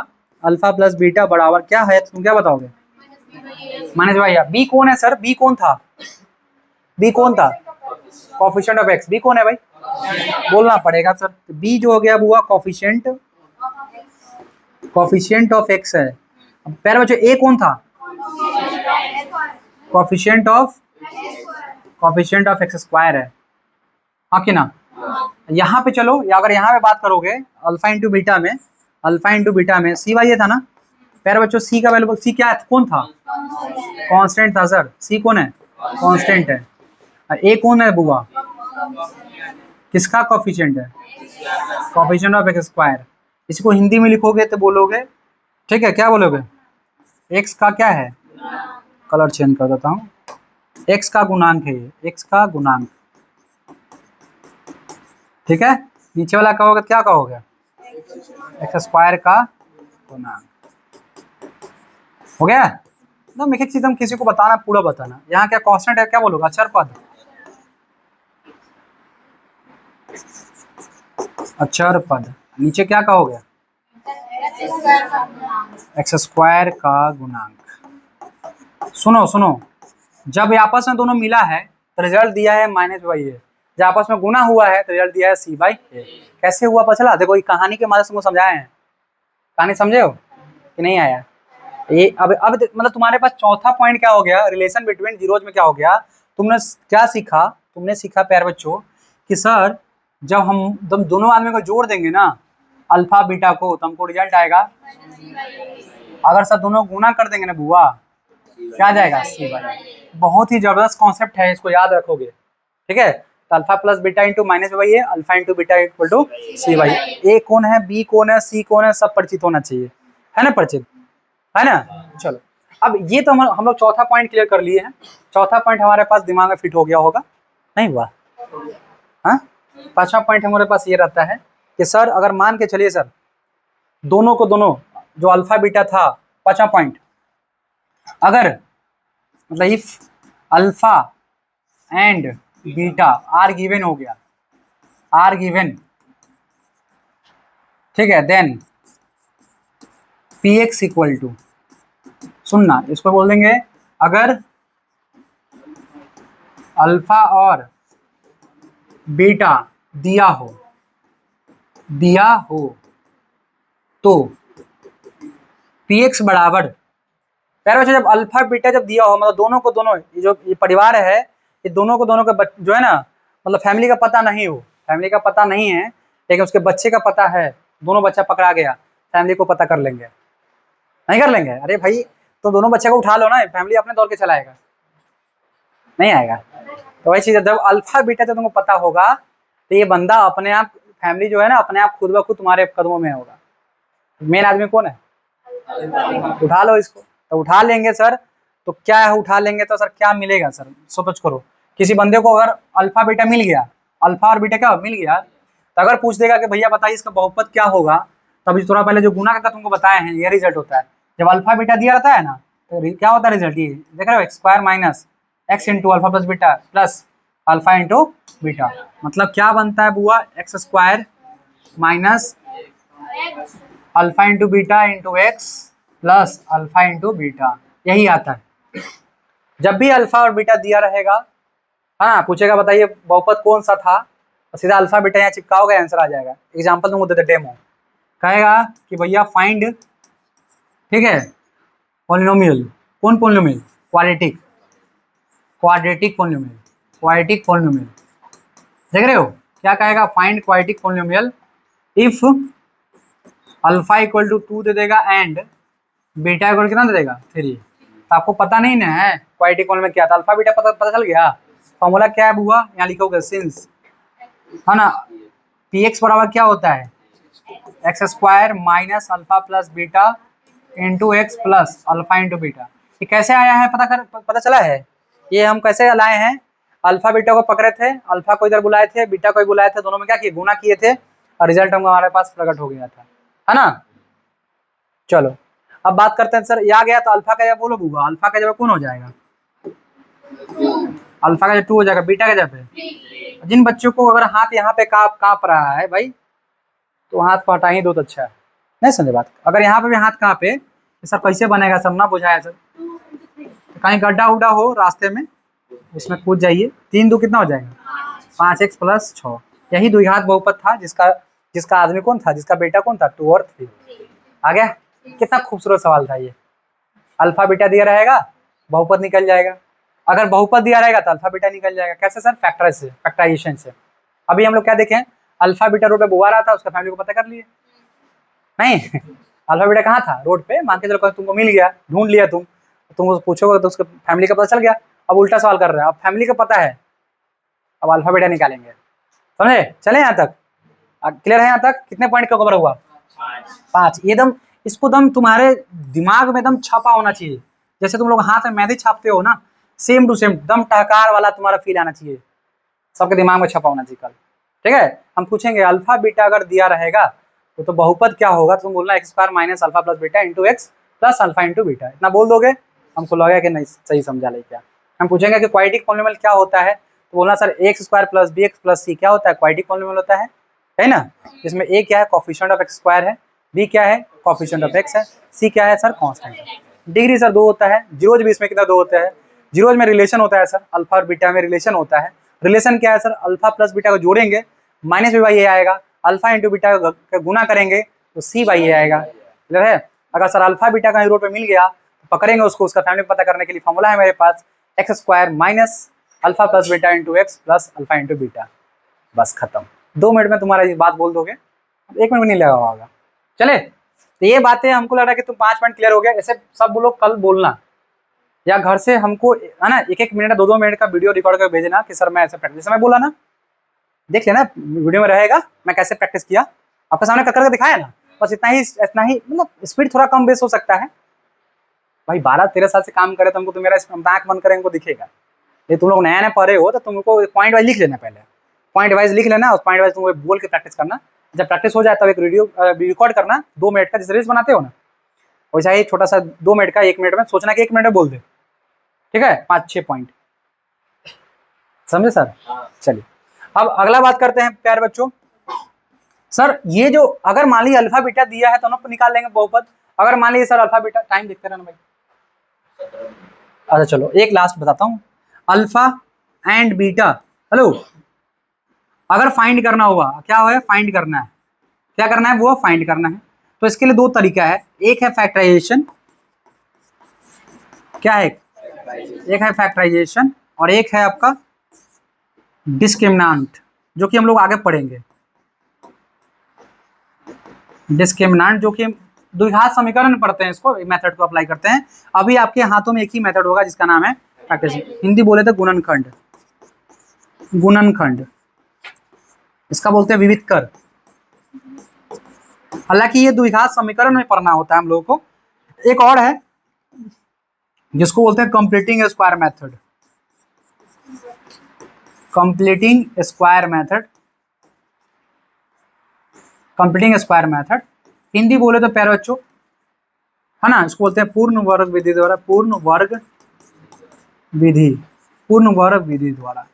अल्फा प्लस बीटा बराबर क्या है, तो तुम क्या बताओगे? Minus Y. बी कौन है सर? बी कौन था? बी कौन था? Coefficient of x. बी कौन है भाई? बोलना पड़ेगा सर। बी जो हो गया हुआ कोफिशिएंट, कोफिशिएंट ऑफ एक्स है। अब प्यारे बच्चों ए कौन था? कोफिशिएंट ऑफ एक्स स्क्वायर है, हाँ कि ना? यहाँ पे चलो, या अगर यहाँ पे बात करोगे अल्फा इंटू बीटा में, अल्फा इंटू बीटा में सी वाई ये था ना प्यारे बच्चों। सी का वैल्यू, सी क्या है? कौन था? कांस्टेंट था सर। सी कौन है? कांस्टेंट है। ए कौन है बुआ? किसका कोफिशिएंट है? Coefficient of x square. इसको हिंदी में लिखोगे तो बोलोगे, ठीक है, क्या बोलोगे? एक्स का क्या है? कलर चेंज कर देता हूँ। एक्स का गुणांक है ये, एक्स का गुणांक, ठीक है। नीचे वाला कहोगे क्या कहोगे? एक्स स्क्वायर का गुणांक। हो गया ना? एक एक चीज हम किसी को बताना, पूरा बताना। यहाँ क्या कांस्टेंट है? क्या बोलोगे? अचर पद, अचर पद। नीचे क्या कहोगे? एक्स स्क्वायर का गुणांक। सुनो सुनो, जब आपस में दोनों मिला है तो रिजल्ट दिया है माइनस बाई ए, जब आपस में गुना हुआ है तो रिजल्ट दिया है सी बाई ए। कैसे हुआ पता चला? देखो ये कहानी के माध्यम से समझाए हैं। कहानी समझे हो कि नहीं आया? ये अब मतलब तुम्हारे पास चौथा पॉइंट क्या हो गया? रिलेशन बिटवीन जीरोज में क्या हो गया? तुमने क्या सीखा? तुमने सीखा प्यारे बच्चों कि सर जब हम दोनों आदमी को जोड़ देंगे ना अल्फा बीटा को, तो हमको रिजल्ट आएगा। अगर सर दोनों गुना कर देंगे ना बुआ, क्या आ जाएगा? सी बाई। बहुत ही जबरदस्त कॉन्सेप्ट है, इसको याद रखोगे, ठीक है। तो alpha plus beta into minus by है, alpha into beta equal to c by. A कौन है? बी कौन है? सी कौन है? सब परिचित होना चाहिए, है ना? परिचित है ना? चलो अब ये तो हम लोग चौथा पॉइंट क्लियर कर लिए हैं। चौथा पॉइंट हमारे पास दिमाग में फिट हो गया होगा, नहीं हुआ? हाँ, पांचवा पॉइंट हमारे पास ये रहता है कि सर अगर मान के चलिए सर दोनों को, दोनों जो अल्फा बीटा था, पांचवा पॉइंट, अगर मतलब if alpha and beta are given हो गया, आर गिवन, ठीक है, then p x equal to, सुनना इसको बोल देंगे, अगर अल्फा और बीटा दिया हो तो पी एक्स बराबर, प्यारे बच्चों जब अल्फा बीटा जब दिया हो, मतलब दोनों को दोनों, ये परिवार है, ये दोनों को दोनों का जो है ना, मतलब फैमिली का पता नहीं हो, फैमिली का पता नहीं है, लेकिन उसके बच्चे का पता है, दोनों बच्चा पकड़ा गया, फैमिली को पता कर लेंगे, नहीं कर लेंगे? अरे भाई तो दोनों बच्चे को उठा लो ना, फैमिली अपने दौड़ के चलाएगा, नहीं आएगा। तो वही चीज है, जब अल्फा बीटा जब तुमको पता होगा तो ये बंदा अपने आप, फैमिली जो है ना अपने आप खुद ब खुद तुम्हारे कदमों में होगा। मेन आदमी कौन है? उठा लो इसको, तो उठा लेंगे सर, तो क्या है उठा लेंगे तो सर क्या मिलेगा सर, सोच करो, किसी बंदे को अगर अल्फा बीटा मिल गया, अल्फा और बीटा क्या मिल गया, तो अगर पूछ देगा कि भैया बताइए इसका बहुपद क्या होगा, तभी थोड़ा पहले जो गुना का तुमको बताए हैं ये रिजल्ट होता है। जब अल्फा बीटा दिया रहता है ना तो क्या होता है रिजल्ट, ये देख रहे हो, x square minus x into alpha plus beta plus alpha into beta, मतलब क्या बनता है बुआ, x square minus alpha into beta into x plus alpha into beta, यही आता है। जब भी अल्फा और बीटा दिया रहेगा, हाँ पूछेगा बताइए बहुपद कौन सा था, तो सीधा अल्फा बीटा यहाँ चिपकाओगे आंसर आ जाएगा। एग्जांपल तुमको देते डेमो, कहेगा कि भैया फाइंड, ठीक है, पॉलिनोमियल, कौन polynomial, quadratic, quadratic polynomial, quadratic polynomial, देख रहे हो क्या कहेगा, find quadratic polynomial if alpha equal to 2 दे देगा एंड बीटा इक्वल कितना दे देगा 3। तो आपको पता नहीं ना है क्वाड्रेटिक पॉलिनोमियल क्या था, अल्फा बीटा पता चल गया, फॉर्मूला क्या है बुआ, यहाँ लिखोगे सिंस, है ना, पी एक्स बराबर क्या होता है, x square minus alpha plus beta into x plus alpha into beta. ये कैसे आया है पता चला है, ये हम कैसे लाए हैं, अल्फा बीटा को पकड़े थे, अल्फा को इधर बुलाए थे, बीटा को बुलाए थे, दोनों में क्या किए, गुना किए थे, और रिजल्ट हमारे पास प्रकट हो गया था, है ना। चलो अब बात करते हैं, सर ये आ गया तो अल्फा का जब बोलो बुआ, अल्फा का जब कौन हो जाएगा, अल्फा का जब 2 हो जाएगा, बीटा का जब है, जिन बच्चों को अगर हाथ यहाँ पे कांप रहा है भाई, तो हाथ को हटा ही दो तो अच्छा है, नहीं समझे बात, अगर यहाँ पे भी हाथ कांपे तो सर कैसे बनेगा, सब ना बुझाया सर, कहीं गड्ढा उड्ढा हो रास्ते में उसमें कूद जाइए, 3 2 कितना हो जाएगा 5x प्लस 6, यही द्विघात बहुपद था, जिसका आदमी कौन था, जिसका बेटा कौन था 2 और 3। आ गया, कितना खूबसूरत सवाल था ये, अल्फा बीटा दिया रहेगा बहुपद निकल जाएगा, अगर बहुपद दिया रहेगा तो अल्फा बीटा निकल जाएगा, कैसे सर, फैक्टराइजेशन से। अभी हम लोग क्या देखें, अल्फा बीटा रोड पे बुआ रहा था, उसका फैमिली को पता कर लिए, नहीं अल्फा बीटा कहाँ था, रोड पे, मान के चलो तुमको मिल गया, ढूंढ लिया तुम पूछोगे तो उसका फैमिली का पता चल गया, अब उल्टा सवाल कर रहे हैं, अब फैमिली का पता है, अब अल्फा बीटा निकालेंगे, समझे, चले यहाँ तक, क्लियर है यहाँ तक, कितने पॉइंट का कवर हुआ, 5, एकदम इसको दम तुम्हारे दिमाग में एकदम छापा होना चाहिए, जैसे तुम लोग हाथ में मेहंदी छापते हो ना, सेम टू सेम दम टहकार वाला तुम्हारा फील आना चाहिए, सबके दिमाग में छपा होना चाहिए कल, ठीक है। हम पूछेंगे अल्फा बीटा अगर दिया रहेगा तो बहुपद क्या होगा, तुम बोलना x square minus alpha plus beta into x plus alpha into beta, इतना बोल दोगे, हमको लगेगा कि नहीं सही समझा ले क्या। हम पूछेंगे कि क्वाड्रेटिक पॉलिनोमियल क्या होता है, तो बोलना sir x square plus b x plus c क्या होता है, क्वाड्रेटिक पॉलिनोमियल होता है ना, इसमें ए क्या है, कोफिशिएंट ऑफ एक्स स्क्वायर है, बी क्या है, कोफिशिएंट ऑफ एक्स है, सी क्या है सर, कांस्टेंट है, डिग्री सर 2 होता है, जीरोज भी इसमें कितना 2 होता है, जीरोज में रिलेशन होता है सर, अल्फा और बीटा में रिलेशन होता है, रिलेशन क्या है सर, अल्फा प्लस बीटा को जोड़ेंगे माइनस बी बाई ए आएगा, अल्फा इंटू बीटा का गुना करेंगे तो सी बाई ए आएगा, क्लियर है। अगर सर अल्फा बीटा कहीं रोड पे मिल गया तो पकड़ेंगे उसको, उसका फैमिली पता करने के लिए फॉर्मूला है मेरे पास, x square minus alpha plus beta into x plus alpha into beta, बस खत्म, 2 मिनट में तुम्हारा ये बात बोल दोगे, 1 मिनट भी नहीं लगा होगा। चले, तो ये बातें हमको लग रहा है कि तुम 5 मिनट क्लियर हो गया, ऐसे सब लोग कल बोलना, या घर से हमको है ना 1-1 मिनट 2-2 मिनट का वीडियो रिकॉर्ड कर भेजना कि सर मैं ऐसे प्रैक्टिस, मैं बोला ना, देख लेना वीडियो में रहेगा मैं कैसे प्रैक्टिस किया, आपके सामने कर दिखाया ना, बस इतना ही, मतलब स्पीड थोड़ा कम बेस हो सकता है भाई, 12-13 साल से काम करे तो हमको, तो मेरा आँख बंद करेंगे दिखेगा, ये तुम लोग नया पढ़े हो तो तुमको पॉइंट वाइज लिख लेना, पहले पॉइंट वाइज लिख लेना, उस पॉइंट वाइज तुमको बोल के प्रैक्टिस करना, जब प्रैक्टिस हो जाए तब एक वीडियो रिकॉर्ड करना 2 मिनट का, जैसे रील्स बनाते हो ना वैसा ही छोटा सा 2 मिनट का, 1 मिनट में सोचना कि 1 मिनट में बोल दे, ठीक है, 5-6 पॉइंट, समझे सर। चलिए अब अगला बात करते हैं प्यारे बच्चों, सर ये जो अगर मान लीजिए अल्फा बीटा दिया है तो हम निकाल लेंगे बहुपद, अगर मान लीजिए सर अल्फा बीटा, टाइम देखते रहना भाई। अच्छा चलो एक लास्ट बताता हूँ, अल्फा एंड बीटा, हेलो, अगर फाइंड करना होगा, क्या है फाइंड करना है, क्या करना है वो फाइंड करना है, तो इसके लिए दो तरीका है, एक है फैक्टराइजेशन, क्या है, एक है फैक्टराइजेशन और एक है आपका डिस्क्रिमिनांट, जो कि हम लोग आगे पढ़ेंगे। डिस्क्रिमिनांट जो कि द्विघात समीकरण पढ़ते हैं, इसको मेथड को अप्लाई करते हैं। अभी आपके हाथों में एक ही मेथड होगा जिसका नाम है फैक्टराइजेशन, हिंदी बोले तो गुणनखंड, गुणनखंड, इसका बोलते हैं विविध कर। हालांकि ये द्विघात समीकरण में पढ़ना होता है हम लोगों को। एक और है जिसको बोलते हैं completing square method, completing square method, completing square method, Hindi बोले तो प्यारे बच्चों, है ना, इसको बोलते हैं पूर्ण वर्ग विधि द्वारा, पूर्ण वर्ग विधि, पूर्ण वर्ग विधि द्वारा।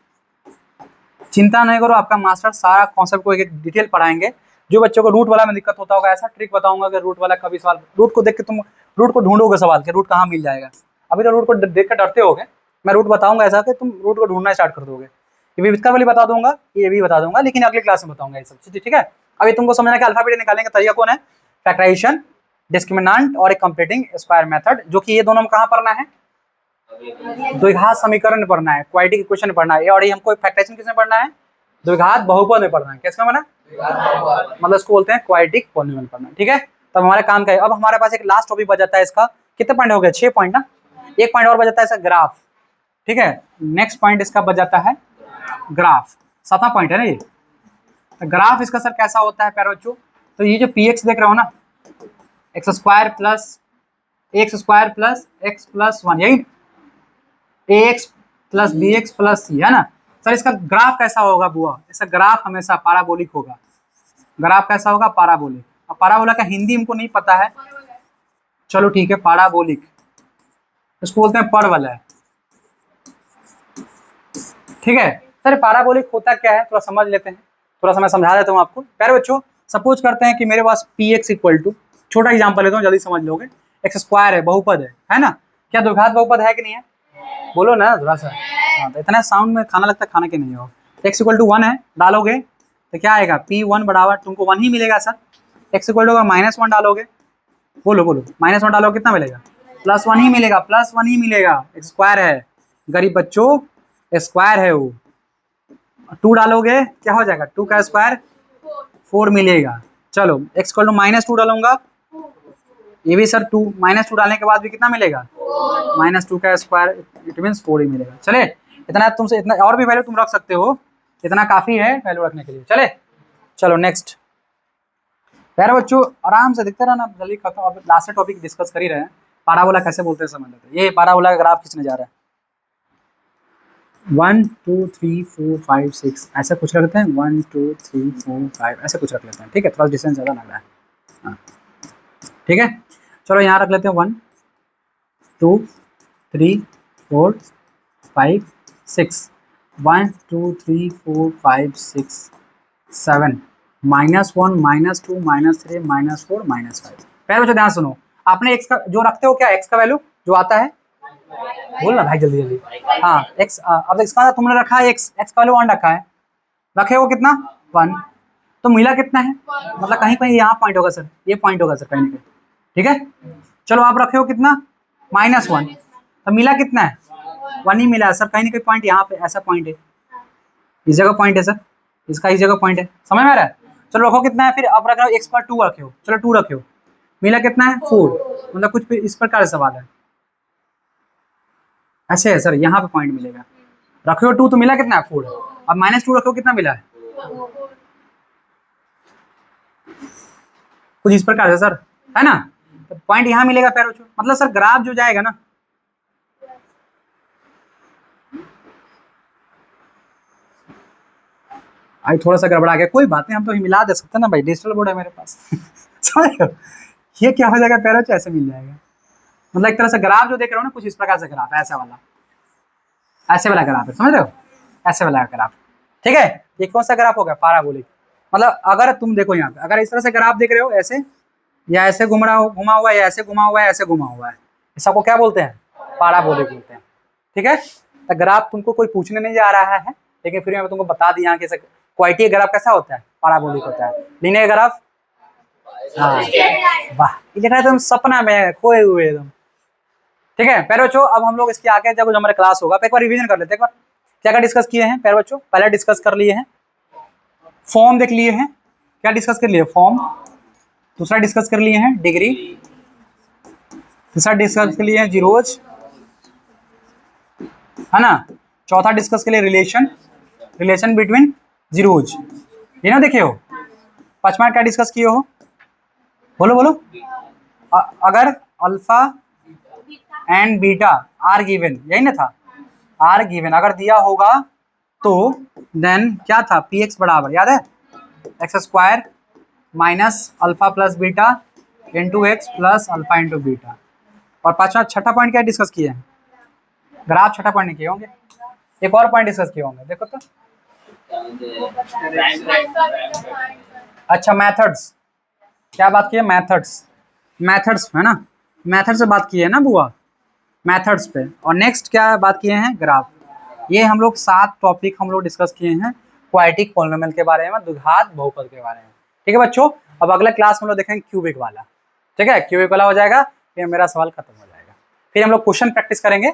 चिंता नहीं करो, आपका मास्टर सारा कॉन्सेप्ट को एक डिटेल पढ़ाएंगे। जो बच्चों को रूट वाला में दिक्कत होता होगा, ऐसा ट्रिक बताऊंगा कि रूट वाला कभी सवाल, रूट को देख के तुम रूट को ढूंढोगे सवाल के रूट कहाँ मिल जाएगा। अभी तो रूट को देख कर डरते होगे, मैं रूट बताऊंगा ऐसा कि तुम रूट को ढूंढना स्टार्ट कर दोगे। ये विविधता वाली बता दूंगा, ये भी बता दूंगा, लेकिन अगली क्लास में बताऊंगा ये सब चीज, ठीक है। अभी तुमको समझना कि अल्फा बीटा निकालने का तरीका कौन है, फैक्टराइजेशन, डिस्क्रिमिनांट और एक कंप्लीटिंग स्क्वायर मेथड, जो कि ये दोनों में कहाँ पढ़ना है, द्विघात समीकरण पढ़ना है, क्वाड्रेटिक इक्वेशन पढ़ना है, और ये हमको फैक्टराइजेशन किसमें पढ़ना है, द्विघात बहुपद में पढ़ना है। किसमें पढ़ना, मतलब इसको बोलते हैं क्वाड्रेटिक पॉलिनोमियल पढ़ना, ठीक है। तब हमारा काम क्या है, अब हमारे पास एक लास्ट टॉपिक बच जाता है, इसका कितने पॉइंट हो गए, 6 पॉइंट ना, एक पॉइंट और बच जाता है इसका ग्राफ, ठीक है। नेक्स्ट पॉइंट इसका बच जाता है ग्राफ, 7वां पॉइंट है ना ये। ग्राफ इसका सर कैसा होता है प्यारे बच्चों, तो ये जो px देख रहे हो ना, x square plus x plus 1, यही ax plus b x plus c, है ना। सर इसका ग्राफ कैसा होगा बुआ, इसका ग्राफ हमेशा पाराबोलिक होगा। ग्राफ कैसा होगा, पाराबोलिक। अब पाराबोला का हिंदी हमको नहीं पता है, चलो ठीक है, पाराबोलिक, इसको बोलते हैं परवलय, ठीक है। सर पाराबोलिक होता क्या है, थोड़ा समझ लेते हैं, थोड़ा सा मैं समझा देता हूँ आपको। प्यारे बच्चों सपोज करते हैं कि मेरे पास px इक्वल टू, छोटा एग्जांपल लेता हूँ जल्दी समझ लोगे, एक्स स्क्वायर है, बहुपद है ना। क्या द्विघात बहुपद है कि नहीं है, बोलो ना थोड़ा सा। हाँ, तो इतना साउंड में खाना लगता है, खाना के नहीं हो। एक्स इक्वल टू 1 है, डालोगे तो क्या आएगा, P1 बराबर तुमको 1 ही मिलेगा सर। एक्स इक्वल टू -1 डालोगे, बोलो बोलो, -1 डालोगे कितना मिलेगा, +1 ही मिलेगा, +1 ही मिलेगा, एक्स स्क्वायर है गरीब बच्चों, स्क्वायर है वो। 2 डालोगे क्या हो जाएगा, 2 का स्क्वायर 4 मिलेगा। चलो एक्स इक्वल टू -2 डालूंगा, ये भी सर 2, -2 डालने के बाद भी कितना मिलेगा, -2 का स्क्वायर, इट मीन्स 4 ही मिलेगा। चले इतना तुमसे, इतना और भी वैल्यू तुम रख सकते हो, इतना काफी है वैल्यू रखने के लिए। चले चलो नेक्स्ट, प्यारे बच्चों आराम से दिखते रहना, जल्दी खत्म। अब लास्ट टॉपिक डिस्कस कर ही रहे हैं, पाराबोला कैसे बोलते हैं समझ लेते हैं। ये पाराबोला का ग्राफ खींचने जा रहा है, 1 2 3 4 5 6 ऐसा कुछ रख लेते हैं, 1 2 3 4 5 ऐसे कुछ रख लेते हैं, ठीक है, थोड़ा डिस्टेंस ज़्यादा लग रहा है, हाँ ठीक है। चलो यहाँ रख लेते हैं 1 2 3 4 5 6, 1 2 3 4 5 6 7, -1 -2 -3 -4 -5। पहले बच्चों ध्यान सुनो, आपने एक्स का जो रखते हो, क्या एक्स का वैल्यू जो आता है, बोल ना भाई जल्दी जल्दी, हाँ एक्स, अब इसका तुमने रखा है एक्स, एक्स का वैल्यू 1 रखा है, रखे हो कितना 1, तो मिला कितना है, मतलब कहीं कहीं यहाँ पॉइंट होगा सर, ये पॉइंट होगा सर कहीं कहीं, ठीक है। चलो आप रखे हो कितना -1, तो मिला कितना है 1 ही मिला है सर, कहीं ना कहीं पॉइंट यहाँ पे ऐसा पॉइंट है, इस जगह पॉइंट है सर, इसका इस जगह पॉइंट है, समझ में आ रहा है। चलो रखो कितना है, फिर अब रख रहे हो एक्स पर 2 रखे हो, चलो 2 रखे हो, मिला कितना है 4, मतलब कुछ इस प्रकार से सवाल है, ऐसे है सर, यहाँ पे पॉइंट मिलेगा, रखे हो 2 तो मिला कितना है 4, अब -2 रखे हो कितना मिला है, कुछ इस प्रकार से सर, है ना। तो पॉइंट यहाँ मिलेगा पैर, मतलब सर ग्राफ जो जाएगा ना, आई थोड़ा सा गड़बड़ा गया, कोई बात नहीं, हम तो मिला दे सकते हैं ना भाई, डिजिटल बोर्ड है मेरे पास समझ रहे हो, ये क्या हो जाएगा पैर, ऐसे मिल जाएगा, मतलब एक तरह से ग्राफ जो देख रहे हो ना, कुछ इस प्रकार से ग्राफ है, ऐसा वाला, ऐसे वाला ग्राफ है, समझ रहे हो, ऐसे वाला ग्राफ, ठीक है। ये कौन सा ग्राफ होगा, पाराबोलिक। मतलब अगर तुम देखो यहाँ पे, अगर इस तरह से ग्राफ देख रहे हो ऐसे, या ऐसे घुमा हुआ है, या ऐसे घुमा हुआ है, ऐसे घुमा हुआ है, इस सबको क्या बोलते हैं? पैराबोलिक बोलते हैं। ठीक है, तो ग्राफ तुमको कोई पूछने नहीं जा रहा है, लेकिन फिर मैं तुमको बता दिया कि क्वाड्रेटिक ग्राफ कैसा होता है, पैराबोलिक होता है। लीनियर ग्राफ, हाँ वाह, ये देखा तुम सपना में खोए हुए एकदम। ठीक है प्यारे बच्चों, अब हम लोग इसके आगे जब हमारा क्लास होगा तो एक बार रिवीजन कर लेते हैं। एक बार क्या क्या डिस्कस किए हैं प्यारे बच्चों? पहले डिस्कस कर लिए हैं फॉर्म, देख लिए हैं। क्या डिस्कस कर लिए? फॉर्म। दूसरा डिस्कस कर लिए हैं डिग्री। तीसरा डिस्कस कर लिए हैं जीरोज, है ना। चौथा डिस्कस के लिए रिलेशन बिटवीन जीरोज, ये ना देखे हो। पांचवा क्या डिस्कस किए हो? बोलो बोलो। अगर alpha and beta are given, यही ना था, आर गिवन अगर दिया होगा तो देन क्या था? पी एक्स बराबर, याद है, x square minus alpha plus beta into x plus alpha into beta. और पांचवा छठा पॉइंट क्या डिस्कस किए हैं? ग्राफ छठा पॉइंट नहीं किए होंगे, एक और पॉइंट डिस्कस किए होंगे, देखो तो। अच्छा मेथड्स, क्या बात की है? मेथड्स है ना, मेथड से बात की है ना बुआ, मेथड्स पे। और नेक्स्ट क्या बात किए हैं? ग्राफ। ये हम लोग 7 टॉपिक हम लोग डिस्कस किए हैं क्वाड्रेटिक पॉलिनोमियल के बारे में, द्विघात बहुपद के बारे में। ठीक है बच्चों, अब अगले क्लास में हम लोग देखेंगे क्यूबिक वाला। ठीक है, क्यूबिक वाला हो जाएगा, फिर मेरा सवाल खत्म हो जाएगा, फिर हम लोग क्वेश्चन प्रैक्टिस करेंगे।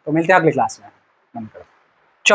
तो मिलते हैं अगली क्लास में।